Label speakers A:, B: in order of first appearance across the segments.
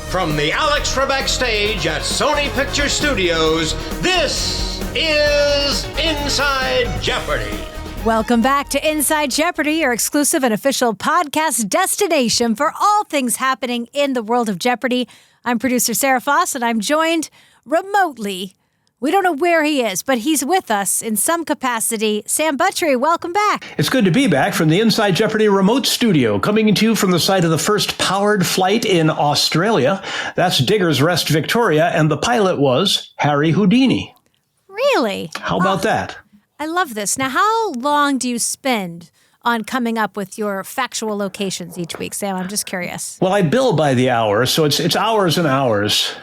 A: From the Alex Trebek stage at Sony Picture Studios, this is Inside Jeopardy!
B: Welcome back to Inside Jeopardy, your exclusive and official podcast destination for all things happening in the world of Jeopardy! I'm producer Sarah Foss, and I'm joined remotely. We don't know where he is, but he's with us in some capacity. Sam Buttrey, welcome back.
C: It's good to be back from the Inside Jeopardy remote studio, coming to you from the site of the first powered flight in Australia. That's Diggers Rest, Victoria, and the pilot was Harry Houdini.
B: Really?
C: How about that?
B: I love this. Now, how long do you spend on coming up with your factual locations each week, Sam? I'm just curious.
C: Well, I bill by the hour, so it's hours and hours.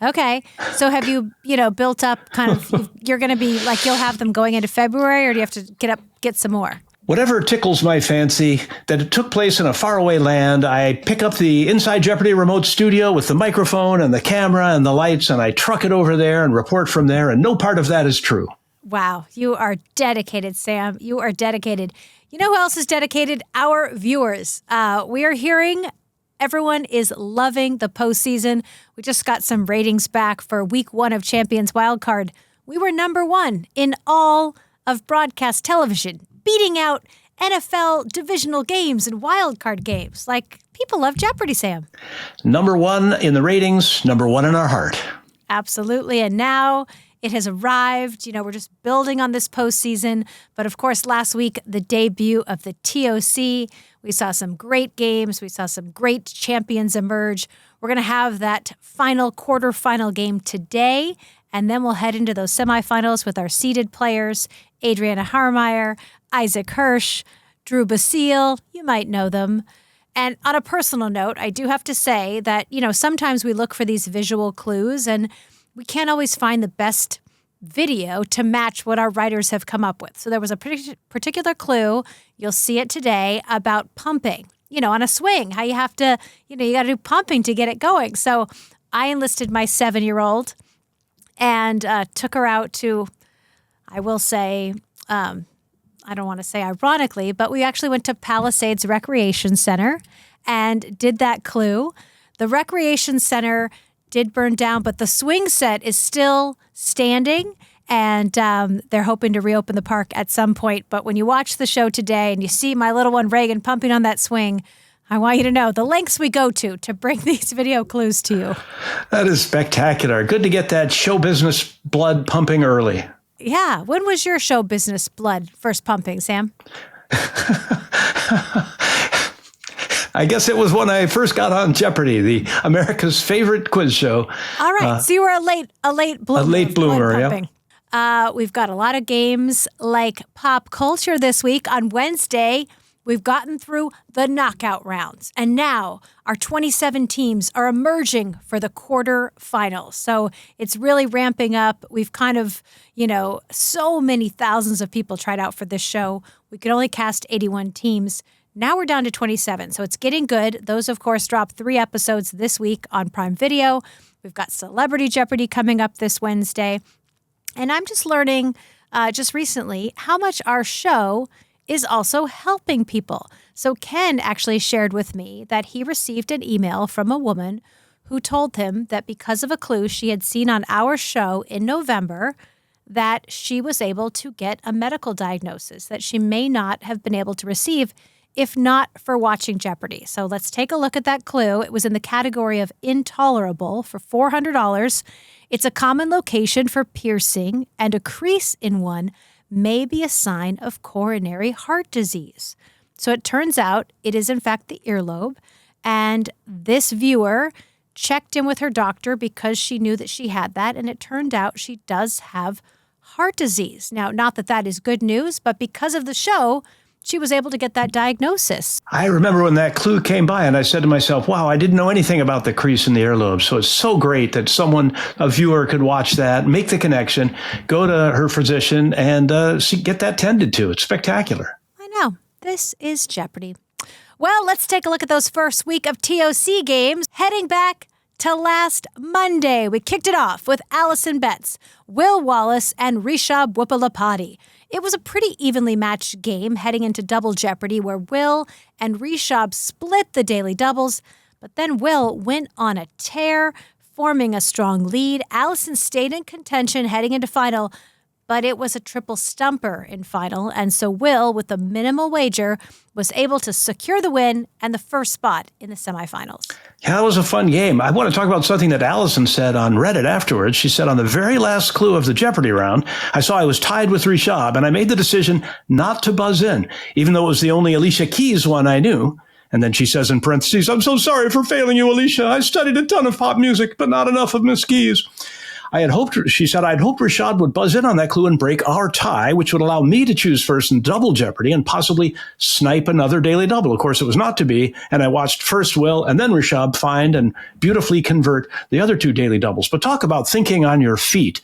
B: Okay. So have you built up kind of, you're going to be like, you'll have them going into February, or do you have to get some more?
C: Whatever tickles my fancy, that it took place in a faraway land, I pick up the Inside Jeopardy remote studio with the microphone and the camera and the lights, and I truck it over there and report from there, and no part of that is true.
B: Wow. You are dedicated, Sam. You are dedicated. You know who else is dedicated? Our viewers. We are hearing everyone is loving the postseason. We just got some ratings back for week 1 of Champions Wildcard. We were number 1 in all of broadcast television, beating out NFL divisional games and wildcard games. Like, people love Jeopardy, Sam.
C: Number 1 in the ratings, number 1 in our heart.
B: Absolutely. And now it has arrived. We're just building on this postseason. But of course, last week, the debut of the TOC. We saw some great games. We saw some great champions emerge. We're going to have that final quarterfinal game today. And then we'll head into those semifinals with our seeded players, Adriana Harmeyer, Isaac Hirsch, Drew Basile. You might know them. And on a personal note, I do have to say that, sometimes we look for these visual clues and we can't always find the best video to match what our writers have come up with. So there was a particular clue, you'll see it today, about pumping, on a swing, how you have to, you got to do pumping to get it going. So I enlisted my 7-year-old and took her out to, I will say, I don't want to say ironically, but we actually went to Palisades Recreation Center and did that clue. The Recreation Center did burn down, but the swing set is still standing, and they're hoping to reopen the park at some point. But when you watch the show today and you see my little one Reagan pumping on that swing, I want you to know the lengths we go to bring these video clues to you.
C: That is spectacular. Good to get that show business blood pumping early.
B: Yeah. When was your show business blood first pumping, Sam?
C: I guess it was when I first got on Jeopardy, the America's favorite quiz show.
B: All right. So you were a late bloomer.
C: A late bloomer, yeah.
B: We've got a lot of games like pop culture this week. On Wednesday, we've gotten through the knockout rounds. And now our 27 teams are emerging for the quarterfinals. So it's really ramping up. We've kind of, so many thousands of people tried out for this show. We could only cast 81 teams. Now we're down to 27, so it's getting good. Those, of course, drop 3 episodes this week on Prime Video. We've got Celebrity Jeopardy coming up this Wednesday. And I'm just learning just recently how much our show is also helping people. So Ken actually shared with me that he received an email from a woman who told him that because of a clue she had seen on our show in November, that she was able to get a medical diagnosis that she may not have been able to receive if not for watching Jeopardy. So let's take a look at that clue. It was in the category of intolerable for $400. It's a common location for piercing, and a crease in one may be a sign of coronary heart disease. So it turns out it is in fact the earlobe, and this viewer checked in with her doctor because she knew that she had that, and it turned out she does have heart disease. Now, not that that is good news, but because of the show, she was able to get that diagnosis.
C: I remember when that clue came by and I said to myself, wow, I didn't know anything about the crease in the earlobe. So it's so great that a viewer could watch that, make the connection, go to her physician and get that tended to. It's spectacular.
B: I know. This is Jeopardy. Well, let's take a look at those first week of TOC games. Heading back to last Monday, we kicked it off with Allison Betts, Will Wallace, and Rishabh Wuppalapati. It was a pretty evenly matched game heading into Double Jeopardy where Will and Rishabh split the daily doubles, But then Will went on a tear, forming a strong lead. Allison stayed in contention heading into final, but it was a triple stumper in final. And so Will, with a minimal wager, was able to secure the win and the first spot in the semifinals.
C: Yeah, that was a fun game. I want to talk about something that Allison said on Reddit afterwards. She said, on the very last clue of the Jeopardy round, I saw I was tied with Rishab, and I made the decision not to buzz in, even though it was the only Alicia Keys one I knew. And then she says in parentheses, I'm so sorry for failing you, Alicia. I studied a ton of pop music, but not enough of Miss Keys. She said, I'd hoped Rashad would buzz in on that clue and break our tie, which would allow me to choose first in double Jeopardy and possibly snipe another daily double. Of course, it was not to be. And I watched first Will and then Rashad find and beautifully convert the other two daily doubles. But talk about thinking on your feet.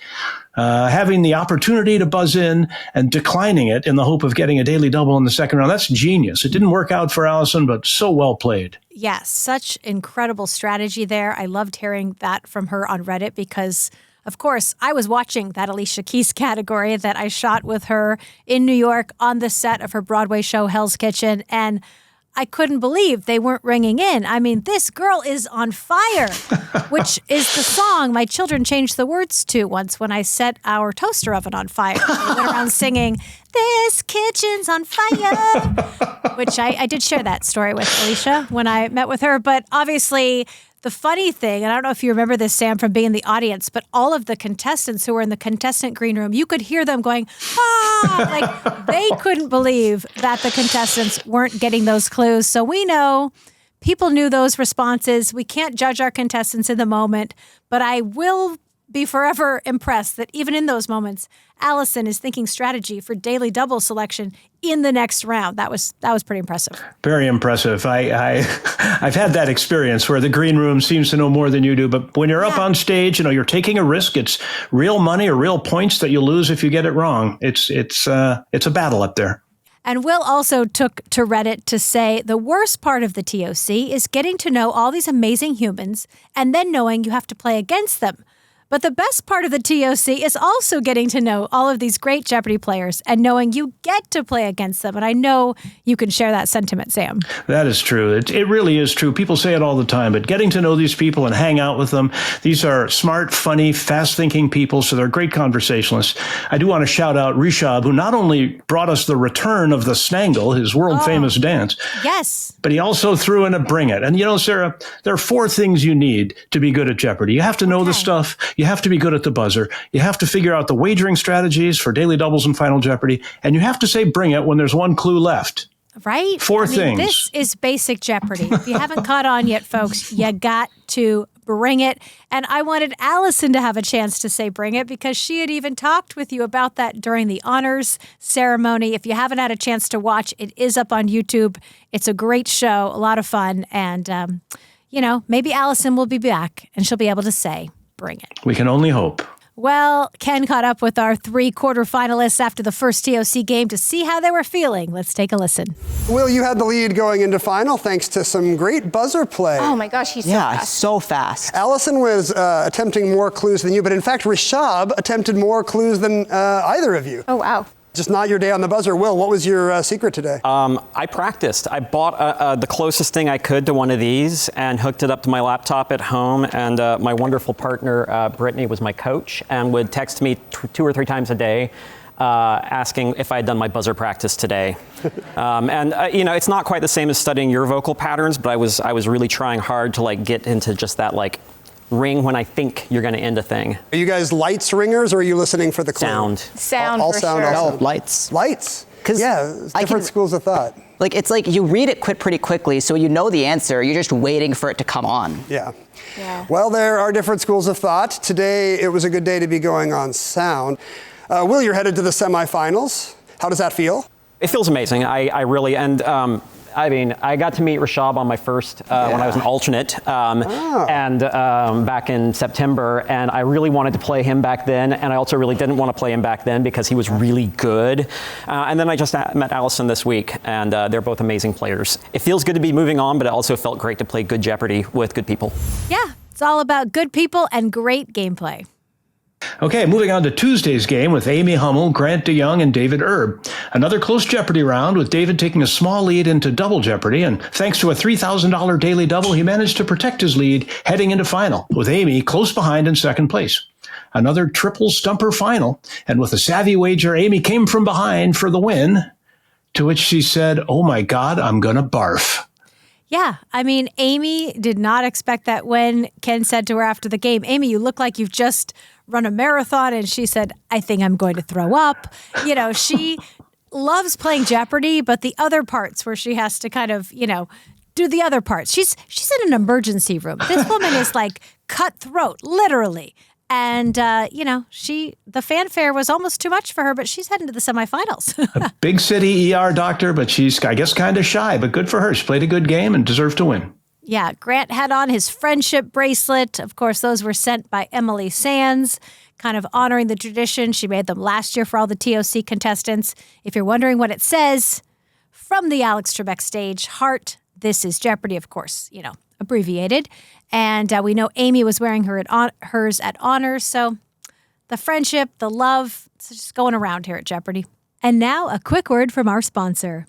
C: Having the opportunity to buzz in and declining it in the hope of getting a daily double in the second round. That's genius. It didn't work out for Allison, but so well played.
B: Yes, such incredible strategy there. I loved hearing that from her on Reddit because, of course, I was watching that Alicia Keys category that I shot with her in New York on the set of her Broadway show, Hell's Kitchen, and I couldn't believe they weren't ringing in. I mean, this girl is on fire, which is the song my children changed the words to once when I set our toaster oven on fire. They went around singing, "This kitchen's on fire," which I did share that story with Alicia when I met with her. But obviously, the funny thing, and I don't know if you remember this, Sam, from being in the audience, but all of the contestants who were in the contestant green room, you could hear them going, ah, like they couldn't believe that the contestants weren't getting those clues. So we know people knew those responses. We can't judge our contestants in the moment, but I will be forever impressed that even in those moments, Allison is thinking strategy for daily double selection in the next round. That was pretty impressive.
C: Very impressive. I've had that experience where the green room seems to know more than you do. But when you're up on stage, you're taking a risk. It's real money or real points that you lose if you get it wrong. It's a battle up there.
B: And Will also took to Reddit to say the worst part of the TOC is getting to know all these amazing humans and then knowing you have to play against them. But the best part of the TOC is also getting to know all of these great Jeopardy players and knowing you get to play against them. And I know you can share that sentiment, Sam.
C: That is true. It really is true. People say it all the time, but getting to know these people and hang out with them, these are smart, funny, fast-thinking people, so they're great conversationalists. I do want to shout out Rishab, who not only brought us the return of the Snangle, his world-famous dance,
B: yes,
C: but he also threw in a bring it. And Sarah, there are 4 things you need to be good at Jeopardy. You have to know the stuff. You have to be good at the buzzer. You have to figure out the wagering strategies for daily doubles and Final Jeopardy. And you have to say bring it when there's one clue left.
B: Right?
C: 4 things.
B: This is basic Jeopardy. If you haven't caught on yet, folks, you got to bring it. And I wanted Allison to have a chance to say bring it because she had even talked with you about that during the honors ceremony. If you haven't had a chance to watch, it is up on YouTube. It's a great show, a lot of fun. And, maybe Allison will be back and she'll be able to say bring it.
C: We can only hope.
B: Well, Ken caught up with our 3 quarterfinalists after the first TOC game to see how they were feeling. Let's take a listen.
D: Will, you had the lead going into final thanks to some great buzzer play.
E: Oh my gosh, he's so fast.
F: So fast.
D: Allison was attempting more clues than you, but in fact, Rishab attempted more clues than either of you.
E: Oh, wow.
D: Just not your day on the buzzer. Will, what was your secret today?
G: I practiced. I bought the closest thing I could to one of these and hooked it up to my laptop at home. And my wonderful partner, Brittany, was my coach and would text me 2 or 3 times a day asking if I had done my buzzer practice today. It's not quite the same as studying your vocal patterns, but I was really trying hard to get into just that ring when I think you're going to end a thing. Are
D: you guys lights ringers, or are you listening for the clue?
E: Sound
D: all
E: for
D: sound,
E: sure.
D: all
F: No,
D: sound.
F: lights.
D: Lights.
F: Because
D: different schools of thought.
F: It's like you read it pretty quickly, so you know the answer. You're just waiting for it to come on.
D: Yeah. Well, there are different schools of thought. Today, it was a good day to be going on sound. Will, you're headed to the semifinals. How does that feel?
G: It feels amazing. I really, I got to meet Rishab on my first, when I was an alternate, and back in September, and I really wanted to play him back then, and I also really didn't want to play him back then because he was really good. And then I just met Allison this week, and they're both amazing players. It feels good to be moving on, but it also felt great to play good Jeopardy with good people.
B: Yeah, it's all about good people and great gameplay.
C: Okay, moving on to Tuesday's game with Amy Hummel, Grant DeYoung, and David Erb. Another close Jeopardy round with David taking a small lead into Double Jeopardy, and thanks to a $3,000 daily double, he managed to protect his lead heading into final, with Amy close behind in second place. Another triple stumper final, and with a savvy wager, Amy came from behind for the win, to which she said, "Oh my God, I'm gonna barf."
B: Yeah, I mean, Amy did not expect that when Ken said to her after the game, "Amy, you look like you've just run a marathon," and she said, "I think I'm going to throw up." You know, she loves playing Jeopardy, but the other parts where she has to kind of, do the other parts. She's in an emergency room. This woman is like cutthroat, literally. And, the fanfare was almost too much for her, but she's heading to the semifinals.
C: A big city ER doctor, but she's, I guess, kind of shy, but good for her. She played a good game and deserved to win.
B: Yeah, Grant had on his friendship bracelet. Of course, those were sent by Emily Sands, kind of honoring the tradition. She made them last year for all the TOC contestants. If you're wondering what it says, from the Alex Trebek stage, Heart, This is Jeopardy, of course, abbreviated. And we know Amy was wearing hers at Honors. So the friendship, the love, it's just going around here at Jeopardy. And now a quick word from our sponsor.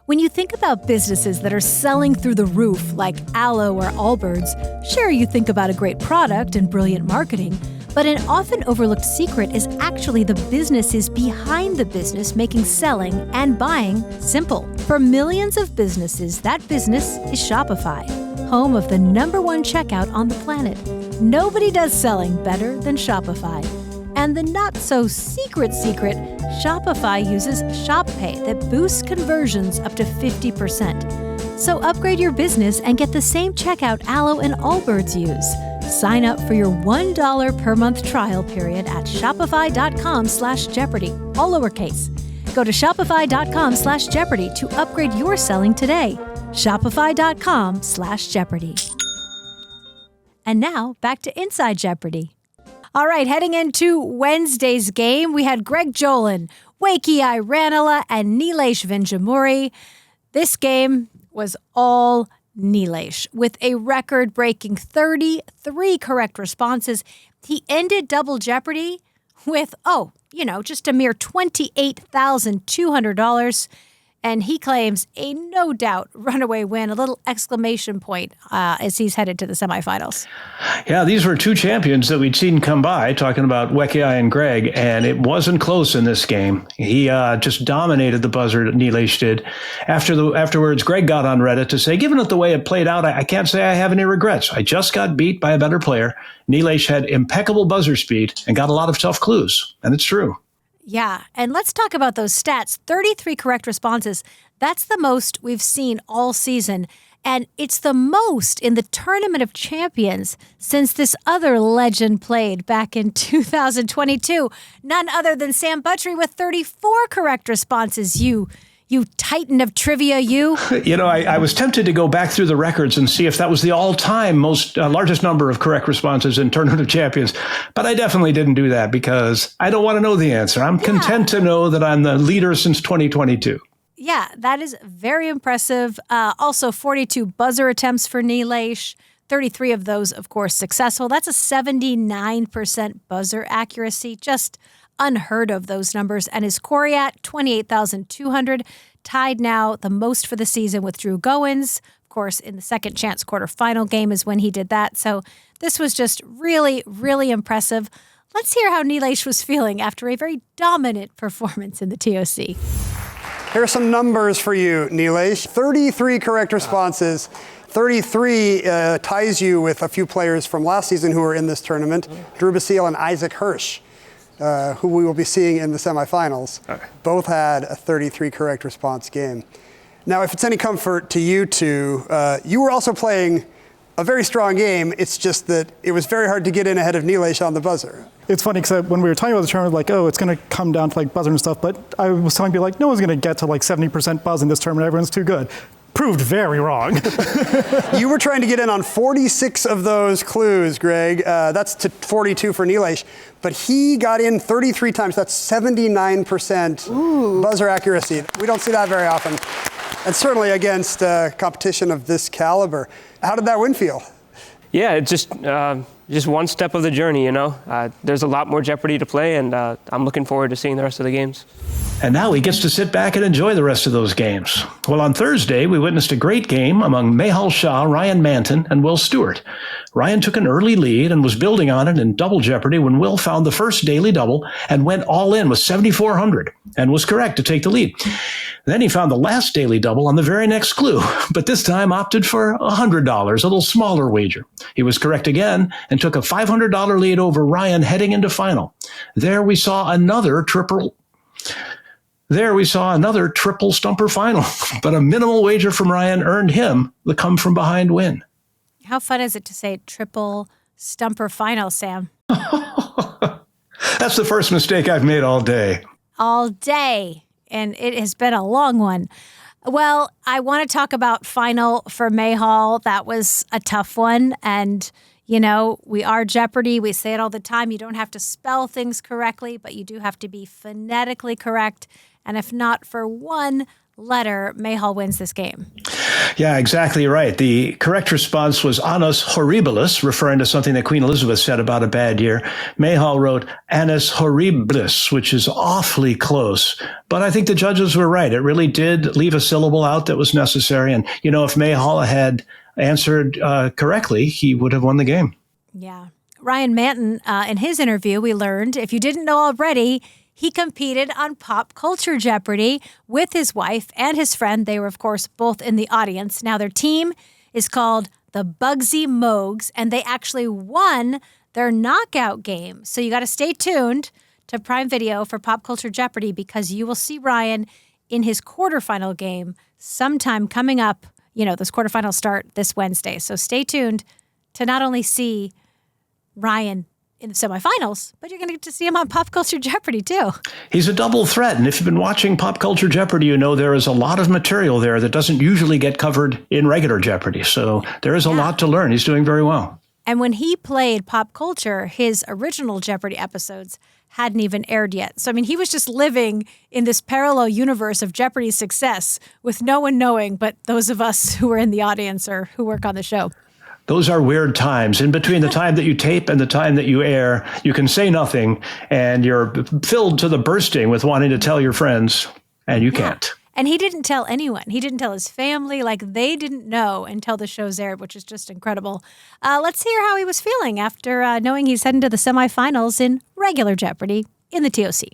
B: When you think about businesses that are selling through the roof like Aloe or Allbirds, sure, you think about a great product and brilliant marketing, but an often overlooked secret is actually the businesses behind the business making selling and buying simple. For millions of businesses, that business is Shopify, home of the #1 checkout on the planet. Nobody does selling better than Shopify. And the not-so-secret Shopify uses Shop Pay that boosts conversions up to 50%. So upgrade your business and get the same checkout Aloe and Allbirds use. Sign up for your $1 per month trial period at shopify.com/Jeopardy, all lowercase. Go to shopify.com/Jeopardy to upgrade your selling today. Shopify.com/Jeopardy. And now back to Inside Jeopardy. All right, heading into Wednesday's game, we had Greg Jolin, Wakey Ranela, and Nilesh Venjamuri. This game was all Nilesh with a record-breaking 33 correct responses. He ended Double Jeopardy with, just a mere $28,200. And he claims a no-doubt runaway win, a little exclamation point as he's headed to the semifinals.
C: Yeah, these were two champions that we'd seen come by, talking about Wekiai and Greg, and it wasn't close in this game. He just dominated the buzzer, Nilesh did. Afterwards, Greg got on Reddit to say, given it the way it played out, I can't say I have any regrets. I just got beat by a better player. Nilesh had impeccable buzzer speed and got a lot of tough clues, and it's true.
B: Yeah, and let's talk about those stats. 33 correct responses. That's the most we've seen all season. And it's the most in the Tournament of Champions since this other legend played back in 2022. None other than Sam Buttrey with 34 correct responses. You titan of trivia, you.
C: I was tempted to go back through the records and see if that was the all-time largest number of correct responses in Tournament of Champions. But I definitely didn't do that because I don't want to know the answer. I'm content to know that I'm the leader since 2022.
B: Yeah, that is very impressive. Also, 42 buzzer attempts for Nilesh. 33 of those, of course, successful. That's a 79% buzzer accuracy. Just unheard of, those numbers. And his Coriat, 28,200, tied now the most for the season with Drew Goins. Of course, in the second chance quarterfinal game is when he did that. So this was just really, really impressive. Let's hear how Nilesh was feeling after a very dominant performance in the TOC.
D: Here are some numbers for you, Nilesh. 33 correct responses. 33 ties you with a few players from last season who were in this tournament, Drew Basile and Isaac Hirsch. Who we will be seeing in the semifinals, both had a 33 correct response game. Now, if it's any comfort to you two, you were also playing a very strong game. It's just that it was very hard to get in ahead of Nilesh on the buzzer.
H: It's funny because when we were talking about the tournament, it's going to come down to buzzer and stuff, but I was telling people no one's going to get to 70% buzz in this tournament. Everyone's too good. Proved very wrong.
D: You were trying to get in on 46 of those clues, Greg. That's to 42 for Nilesh. But he got in 33 times. That's 79% buzzer accuracy. We don't see that very often. And certainly against competition of this caliber. How did that win feel?
I: Yeah, it's just one step of the journey, you know. There's a lot more Jeopardy to play, and I'm looking forward to seeing the rest of the games.
C: And now he gets to sit back and enjoy the rest of those games. Well, on Thursday, we witnessed a great game among Mehal Shah, Ryan Manton, and Will Stewart. Ryan took an early lead and was building on it in Double Jeopardy when Will found the first daily double and went all in with 7,400 and was correct to take the lead. Then he found the last daily double on the very next clue, but this time opted for $100, a little smaller wager. He was correct again and took a $500 lead over Ryan heading into final. There we saw another triple stumper final, but a minimal wager from Ryan earned him the come-from-behind win.
B: How fun is it to say triple stumper final, Sam?
C: That's the first mistake I've made all day.
B: All day. And it has been a long one. Well, I want to talk about final for Mehal. That was a tough one. And, you know, we are Jeopardy. We say it all the time. You don't have to spell things correctly, but you do have to be phonetically correct. And if not for one letter, Mehal wins this game.
C: Yeah, exactly right. The correct response was annus horribilis, referring to something that Queen Elizabeth said about a bad year. Mehal wrote annus horribilis, which is awfully close. But I think the judges were right. It really did leave a syllable out that was necessary. And, you know, if Mehal had answered correctly, he would have won the game.
B: Yeah. Ryan Manton, in his interview, we learned, if you didn't know already, he competed on Pop Culture Jeopardy with his wife and his friend. They were, of course, both in the audience. Now, their team is called the Bugsy Mogues, and they actually won their knockout game. So you got to stay tuned to Prime Video for Pop Culture Jeopardy because you will see Ryan in his quarterfinal game sometime coming up. You know, those quarterfinals start this Wednesday. So stay tuned to not only see Ryan in the semifinals, but you're going to get to see him on Pop Culture Jeopardy, too.
C: He's a double threat, and if you've been watching Pop Culture Jeopardy, you know there is a lot of material there that doesn't usually get covered in regular Jeopardy, so there is a lot to learn. He's doing very well.
B: And when he played Pop Culture, his original Jeopardy episodes hadn't even aired yet. So, I mean, he was just living in this parallel universe of Jeopardy's success with no one knowing but those of us who are in the audience or who work on the show.
C: Those are weird times. In between the time that you tape and the time that you air, you can say nothing, and you're filled to the bursting with wanting to tell your friends, and you can't.
B: And he didn't tell anyone. He didn't tell his family. Like, they didn't know until the show's aired, which is just incredible. Let's hear how he was feeling after knowing he's heading to the semifinals in regular Jeopardy in the TOC.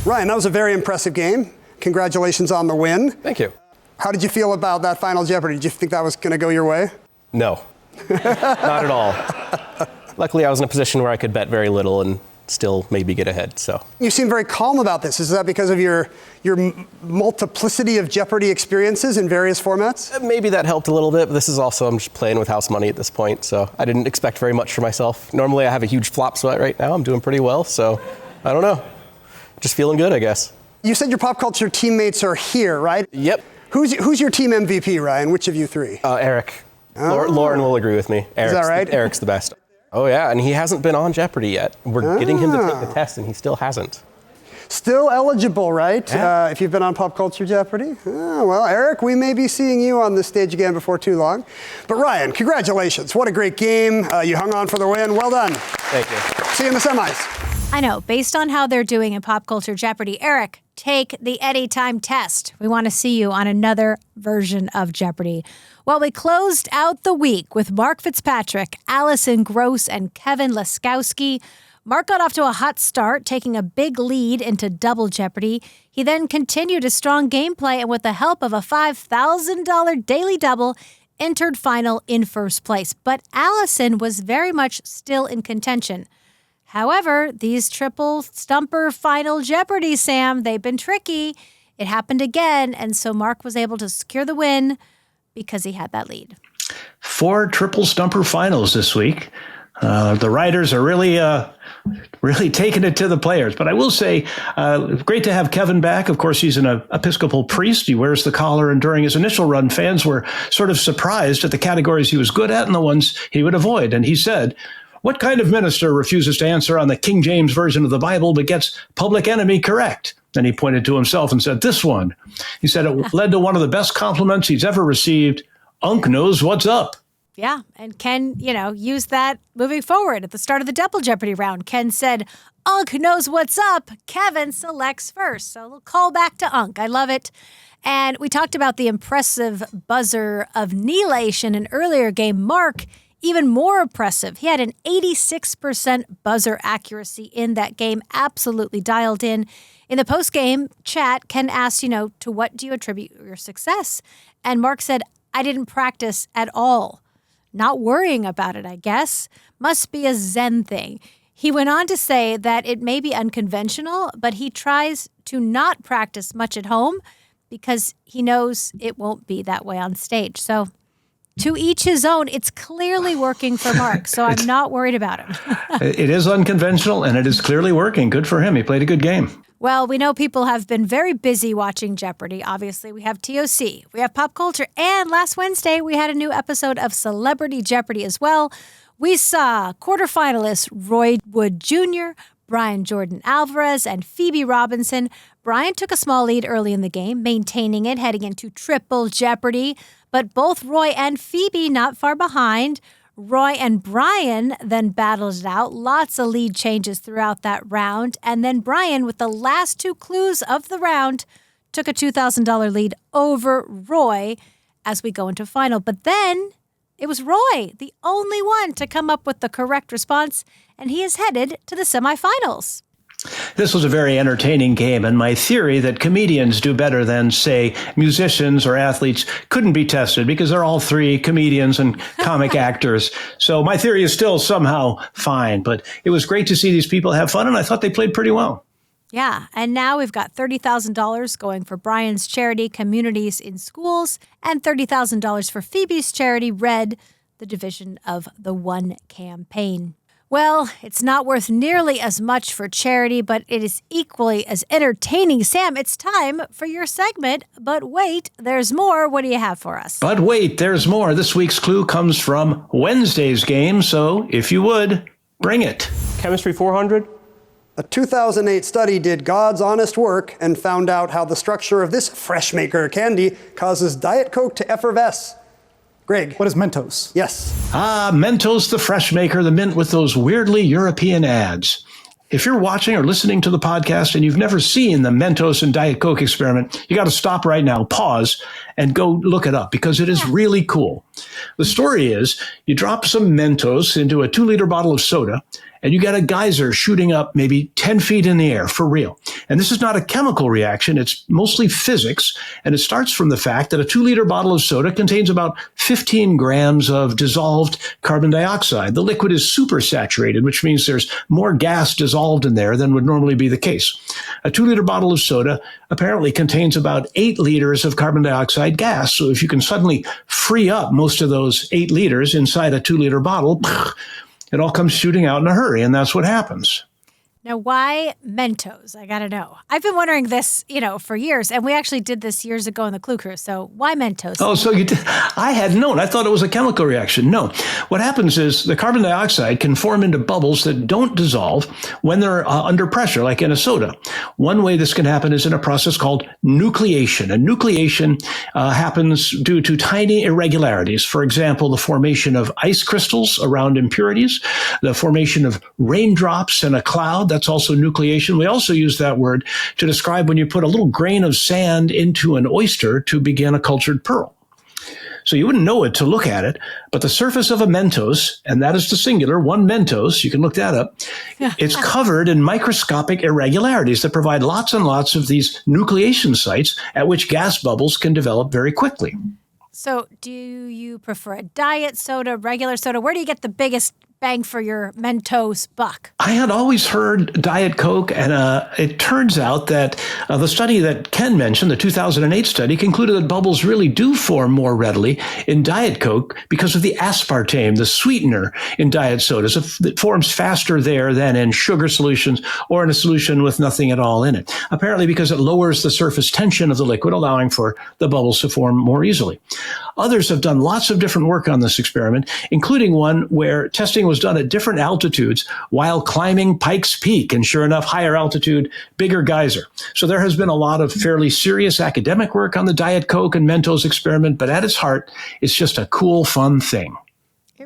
D: Ryan, that was a very impressive game. Congratulations on the win.
J: Thank you.
D: How did you feel about that final Jeopardy? Did you think that was going to go your way?
J: No. Not at all. Luckily, I was in a position where I could bet very little and still maybe get ahead. So
D: you seem very calm about this. Is that because of your multiplicity of Jeopardy experiences in various formats?
J: Maybe that helped a little bit, but this is also, I'm just playing with house money at this point, so I didn't expect very much for myself. Normally, I have a huge flop sweat right now. I'm doing pretty well, so I don't know. Just feeling good, I guess.
D: You said your pop culture teammates are here, right?
J: Yep.
D: Who's your team MVP, Ryan? Which of you three?
J: Eric. Lauren will agree with me.
D: Is that right?
J: Eric's the best. Oh, yeah, and he hasn't been on Jeopardy yet. We're getting him to take the test, and he still hasn't.
D: Still eligible, right?
J: Yeah.
D: If you've been on Pop Culture Jeopardy. Well, Eric, we may be seeing you on this stage again before too long. But Ryan, congratulations. What a great game. You hung on for the win. Well done.
J: Thank you.
D: See you in the semis.
B: I know. Based on how they're doing in Pop Culture Jeopardy, Eric, take the Anytime test. We want to see you on another version of Jeopardy. Well, we closed out the week with Mark Fitzpatrick, Allison Gross, and Kevin Laskowski. Mark got off to a hot start, taking a big lead into Double Jeopardy. He then continued his strong gameplay and with the help of a $5,000 daily double, entered final in first place. But Allison was very much still in contention. However, these triple stumper final Jeopardy, Sam, they've been tricky. It happened again, and so Mark was able to secure the win because he had that lead. 4
C: triple stumper finals this week. The writers are really taking it to the players. But I will say, great to have Kevin back. Of course, he's an Episcopal priest. He wears the collar. And during his initial run, fans were sort of surprised at the categories he was good at and the ones he would avoid. And he said, "What kind of minister refuses to answer on the King James Version of the Bible but gets Public Enemy correct?" Then he pointed to himself and said, "This one." He said it led to one of the best compliments he's ever received. "Unc knows what's up."
B: Yeah, and Ken, used that moving forward. At the start of the Double Jeopardy round, Ken said, Unc knows what's up. Kevin selects first. So a little call back to Unc. I love it. And we talked about the impressive buzzer of Nilesh in an earlier game. Mark, even more impressive. He had an 86% buzzer accuracy in that game, absolutely dialed in. In the post-game chat, Ken asked, to what do you attribute your success? And Mark said, I didn't practice at all. Not worrying about it, I guess. Must be a Zen thing. He went on to say that it may be unconventional, but he tries to not practice much at home because he knows it won't be that way on stage. So to each his own, it's clearly working for Mark, so I'm not worried about him.
C: It is unconventional, and it is clearly working. Good for him. He played a good game.
B: Well, we know people have been very busy watching Jeopardy. Obviously, we have TOC, we have Pop Culture, and last Wednesday, we had a new episode of Celebrity Jeopardy as well. We saw quarterfinalists Roy Wood Jr., Brian Jordan Alvarez, and Phoebe Robinson. Brian took a small lead early in the game, maintaining it heading into Triple Jeopardy, but both Roy and Phoebe not far behind. Roy and Brian then battled it out. Lots of lead changes throughout that round. And then Brian, with the last two clues of the round, took a $2,000 lead over Roy as we go into final. But then it was Roy, the only one to come up with the correct response, and he is headed to the semifinals.
C: This was a very entertaining game, and my theory that comedians do better than, say, musicians or athletes couldn't be tested because they're all three comedians and comic actors. So my theory is still somehow fine, but it was great to see these people have fun, and I thought they played pretty well.
B: Yeah, and now we've got $30,000 going for Brian's charity, Communities in Schools, and $30,000 for Phoebe's charity, RED, the division of the One campaign. Well, it's not worth nearly as much for charity, but it is equally as entertaining. Sam, it's time for your segment. But wait, there's more. What do you have for us?
C: But wait, there's more. This week's clue comes from Wednesday's game, so if you would, bring it.
I: Chemistry 400.
D: A 2008 study did God's honest work and found out how the structure of this fresh maker candy causes Diet Coke to effervesce. Greg.
H: What is Mentos?
D: Yes.
C: Mentos, the fresh maker, the mint with those weirdly European ads. If you're watching or listening to the podcast and you've never seen the Mentos and Diet Coke experiment, you got to stop right now, pause, and go look it up because it is really cool. The story is you drop some Mentos into a 2-liter bottle of soda, and you get a geyser shooting up maybe 10 feet in the air for real. And this is not a chemical reaction. It's mostly physics. And it starts from the fact that a 2-liter bottle of soda contains about 15 grams of dissolved carbon dioxide. The liquid is supersaturated, which means there's more gas dissolved in there than would normally be the case. A 2-liter bottle of soda apparently contains about 8 liters of carbon dioxide gas. So if you can suddenly free up most of those 8 liters inside a 2-liter bottle, it all comes shooting out in a hurry, and that's what happens.
B: Now, why Mentos? I got to know. I've been wondering this, for years, and we actually did this years ago in the Clue Crew. So why Mentos?
C: Oh, so you did. I had known. I thought it was a chemical reaction. No. What happens is the carbon dioxide can form into bubbles that don't dissolve when they're under pressure, like in a soda. One way this can happen is in a process called nucleation. And nucleation happens due to tiny irregularities. For example, the formation of ice crystals around impurities, the formation of raindrops in a cloud. That's also nucleation. We also use that word to describe when you put a little grain of sand into an oyster to begin a cultured pearl. So you wouldn't know it to look at it, but the surface of a Mentos, and that is the singular, one Mentos, you can look that up, it's covered in microscopic irregularities that provide lots and lots of these nucleation sites at which gas bubbles can develop very quickly.
B: So do you prefer a diet soda, regular soda? Where do you get the biggest bang for your Mentos buck?
C: I had always heard Diet Coke, and it turns out that the study that Ken mentioned, the 2008 study, concluded that bubbles really do form more readily in Diet Coke because of the aspartame, the sweetener in diet sodas. It forms faster there than in sugar solutions or in a solution with nothing at all in it. Apparently because it lowers the surface tension of the liquid, allowing for the bubbles to form more easily. Others have done lots of different work on this experiment, including one where testing was done at different altitudes while climbing Pikes Peak, and sure enough, higher altitude, bigger geyser. So there has been a lot of fairly serious academic work on the Diet Coke and Mentos experiment, but at its heart, it's just a cool, fun thing.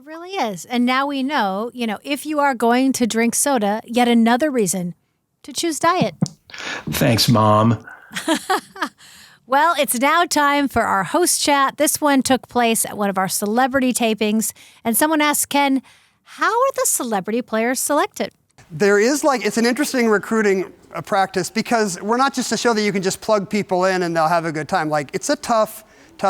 B: really is. And now we know, if you are going to drink soda, yet another reason to choose diet.
C: Thanks, Mom.
B: Well, it's now time for our host chat. This one took place at one of our celebrity tapings. And someone asked Ken, how are the celebrity players selected?
D: There is it's an interesting recruiting practice because we're not just a show that you can just plug people in and they'll have a good time. It's a tough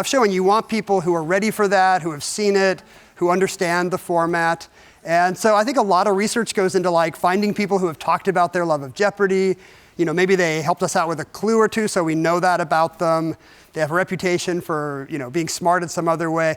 D: show, and you want people who are ready for that, who have seen it, who understand the format. And so I think a lot of research goes into finding people who have talked about their love of Jeopardy. Maybe they helped us out with a clue or two, so we know that about them. They have a reputation for, being smart in some other way.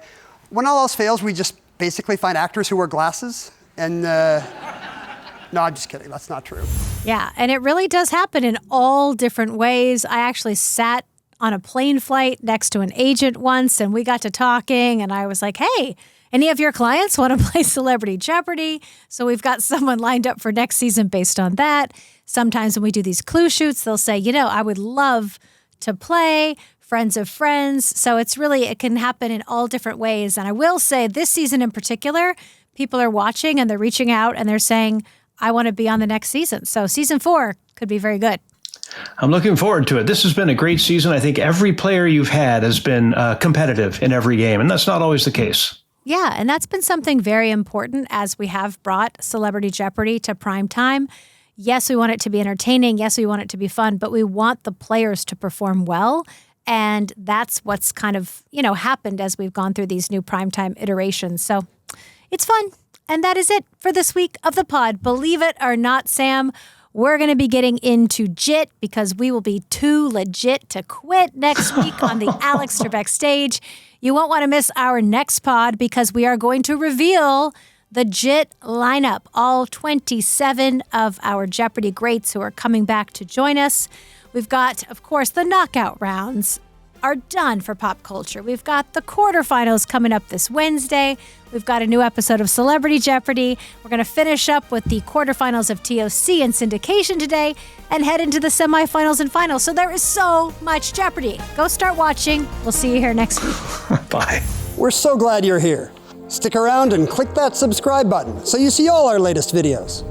D: When all else fails, we just basically find actors who wear glasses. And no, I'm just kidding. That's not true.
B: Yeah, and it really does happen in all different ways. I actually sat on a plane flight next to an agent once, and we got to talking, and I was like, hey, any of your clients want to play Celebrity Jeopardy? So we've got someone lined up for next season based on that. Sometimes when we do these clue shoots, they'll say, I would love to play, friends of friends. So it can happen in all different ways. And I will say this season in particular, people are watching and they're reaching out and they're saying, I want to be on the next season. So season 4 could be very good.
C: I'm looking forward to it. This has been a great season. I think every player you've had has been competitive in every game, and that's not always the case.
B: Yeah, and that's been something very important as we have brought Celebrity Jeopardy to prime time. Yes, we want it to be entertaining. Yes, we want it to be fun, but we want the players to perform well. And that's what's kind of, happened as we've gone through these new primetime iterations. So it's fun. And that is it for this week of the pod. Believe it or not, Sam, we're going to be getting into JIT because we will be too legit to quit next week on the Alex Trebek stage. You won't want to miss our next pod because we are going to reveal the JIT lineup, all 27 of our Jeopardy greats who are coming back to join us. We've got, of course, the knockout rounds are done for pop culture. We've got the quarterfinals coming up this Wednesday. We've got a new episode of Celebrity Jeopardy. We're going to finish up with the quarterfinals of TOC and syndication today and head into the semifinals and finals. So there is so much Jeopardy. Go start watching. We'll see you here next week.
C: Bye.
D: We're so glad you're here. Stick around and click that subscribe button so you see all our latest videos.